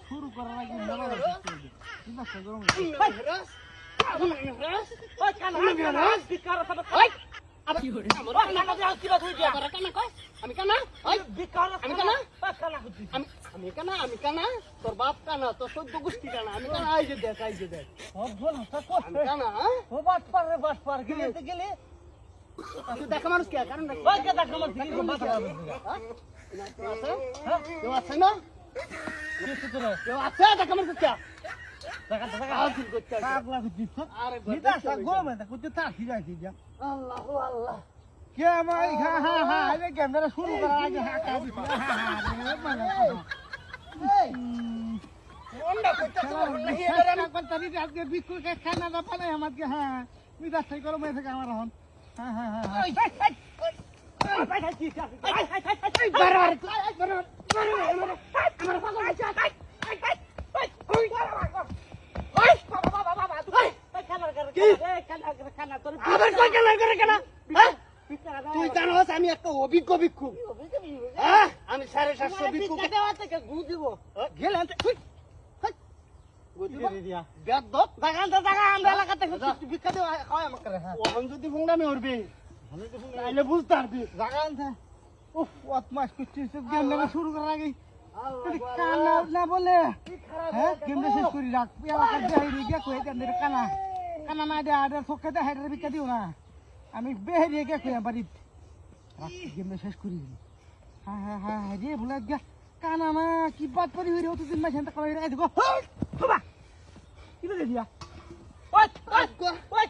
শুরু করার আগে আমি কানা তোর বাপ কানা তোর 14 গোষ্ঠী কানা আমি কানা আই যে দেখ আমি কানা ও বাট পার গেলে তুই দেখা মানুষ কে কারণ দেখা মানুষ কি মাথা কেউ আছে না কেউ আছে দেখা মানুষ কে আল্লাহ কে আমার ক্যামেরা শুরু করার আগে আজকে বিস্কুট খানা না পালে আমাকে হ্যাঁ মিজাজটাই করো মেয়ে থেকে আমার হন তুই জানোস আমি একটা অভিজ্ঞ ভিক্ষুক আমি 750 ভিক্ষুক যদি ফুংডামি উঠবি বুঝতে পারবি শুরু করার আগে না বলে হ্যাঁ গেমটা শেষ করি রাখ কানা কানা না দেয়া চোখে দেয় হাইডার ভিক্ষা দিও না আমি বেহারিয়ে গে কই বাড়ি গেমটা শেষ করি হ্যাঁ রে ভুলে গে কানা না কি বাদ পরি হইরে তো দিন মাস এন্টা কই রে দেখো বাবা কি বলে দিয়া ওই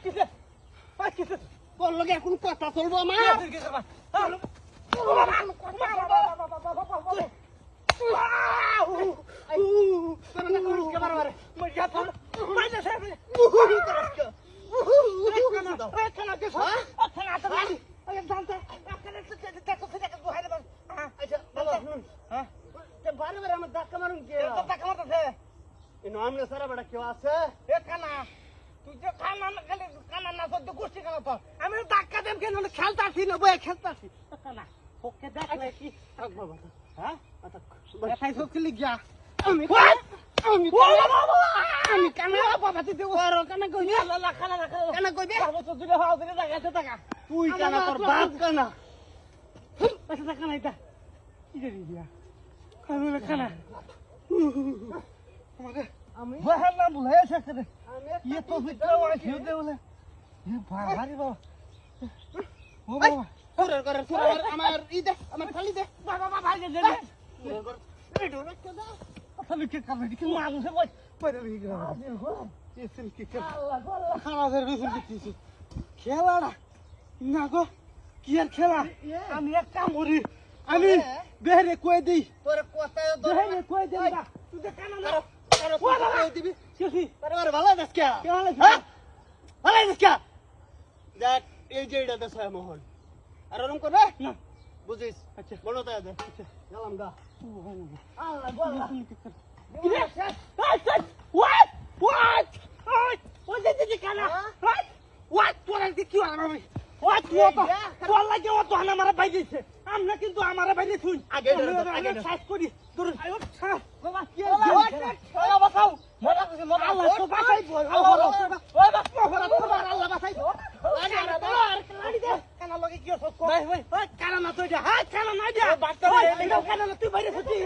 কিসে তোর লগে এখন কথা চলবো আমার আমি ধাক্কা দেব কেন খেলতাছি না বই খেলতাছি ওকে দেখলে কি হ্যাঁ গিয়া আমি কানা বাবা তুই কানা কই কানা কই তুই কানা তোর বাপ কানা কানা এটা কি করি দিয়া কানা আমি না ভুলে শেখে রে ये तो फिक्र वाला खेल दे बोले ये भारी बाबा ओ बाबा कर আমার ইদে আমার খালি দে বাবা ভাই দে দে এই ডোরে কেদা আসলে কি করবে কি মানুষ কই পড়ে বিগ ये सिल की আল্লাহ খানা ধরে রসুল দিছি খেলা না গো কি আর খেলা আমি এক কাম করি আমি বেরে কই দেই তোর কথায় বেরে কই দেই না তুই দে কানা না কই দিবি সিসি আরে ভালো আছিস কে হ্যাঁ ভালো আছিস কে দেখ এই যে এটা দেশ হয় মোহন আর ওরকম করবে না বুঝিস আচ্ছা বলো তো আচ্ছা গেলাম গা আল্লাহ বল what did you kana what did you ana what তোর লাগে ও তো আমার ভাই দিছে আমরা কিন্তু আমার ভাই দিছুন আগে সাইজ করি তোর আয় বাবা কি ওই বাঁচাও আল্লাহ তো বাঁচাই ওই আল্লাহ বাঁচাই কানা লগে কি হচ্ছে ভাই কানা না তো এটা হ্যাঁ কানা না দিয়া বাচ্চা কানা না তুই বাইরে হচ্ছিস